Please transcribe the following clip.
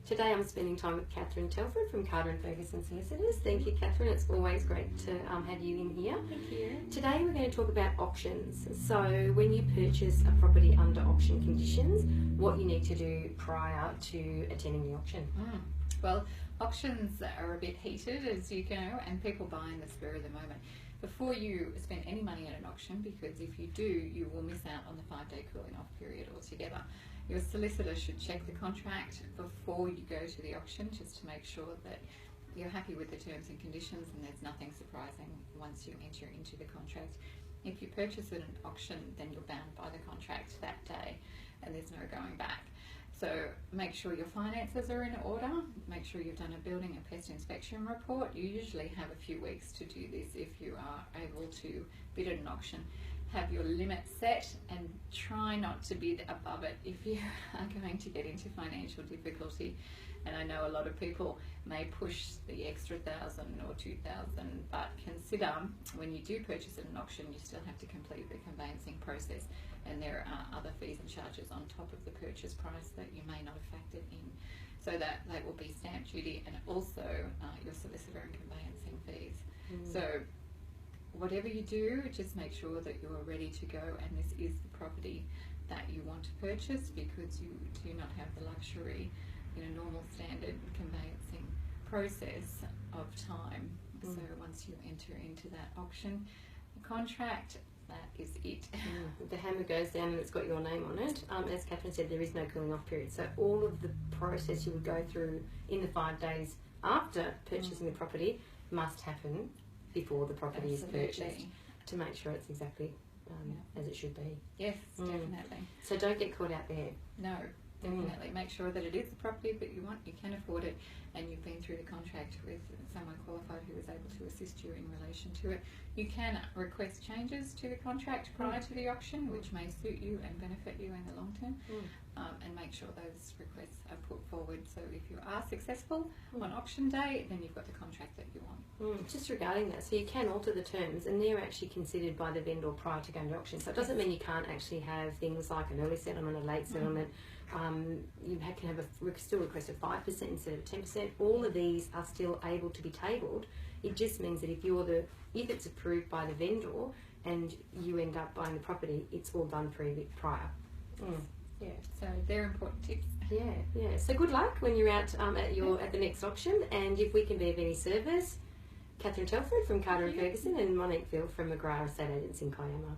Today I'm spending time with Kathryn Telford from Ferguson Solicitors. Thank you, Kathryn. It's always great to have you in here. Thank you. Today we're going to talk about auctions. So when you purchase a property under auction conditions, what you need to do prior to attending the auction. Well, auctions are a bit heated, as you know, and people buy in the spur of the moment. Before you spend any money at an auction, because if you do, you will miss out on the 5-day cooling off period altogether. Your solicitor should check the contract before you go to the auction, just to make sure that you're happy with the terms and conditions and there's nothing surprising once you enter into the contract. If you purchase at an auction, then you're bound by the contract that day and there's no going back. So make sure your finances are in order, make sure you've done a building and pest inspection report. You usually have a few weeks to do this if you are able to bid at an auction. Have your limit set and try not to bid above it if you are going to get into financial difficulty. And I know a lot of people may push the extra 1,000 or 2,000, but consider when you do purchase at an auction, you still have to complete the conveyancing process, and there are other fees and charges on top of the purchase price that you may not have factored in. So that will be stamp duty and also your solicitor and conveyancing fees. So whatever you do, just make sure that you're ready to go and this is the property that you want to purchase, because you do not have the luxury in a normal standard conveyancing process of time. So once you enter into that auction contract, that is it. The hammer goes down and it's got your name on it. As Kathryn said, there is no cooling off period. So all of the process you would go through in the 5 days after purchasing the property must happen before the property is purchased, to make sure it's exactly as it should be. Yes, definitely. So don't get caught out there. No, definitely. Make sure that it is the property that you want, you can afford it, and you've been through the contract with someone qualified who is able to assist you in relation to it. You can request changes to the contract prior to the auction, which may suit you and benefit you in the long term, and make sure those requests are put forward. So if you are successful on auction day, then you've got the contract that you want. Just regarding that, so you can alter the terms and they're actually considered by the vendor prior to going to auction. So it doesn't mean you can't actually have things like an early settlement, a late settlement. You can have still request of 5% instead of 10%. All of these are still able to be tabled. It just means that if it's approved by the vendor and you end up buying the property, it's all done prior. Yeah, so they're important tips. Yeah. So good luck when you're out at the next auction, and if we can be of any service, Kathryn Telford from Ferguson and Monique Field from McGrath Estate Agents in Kiama.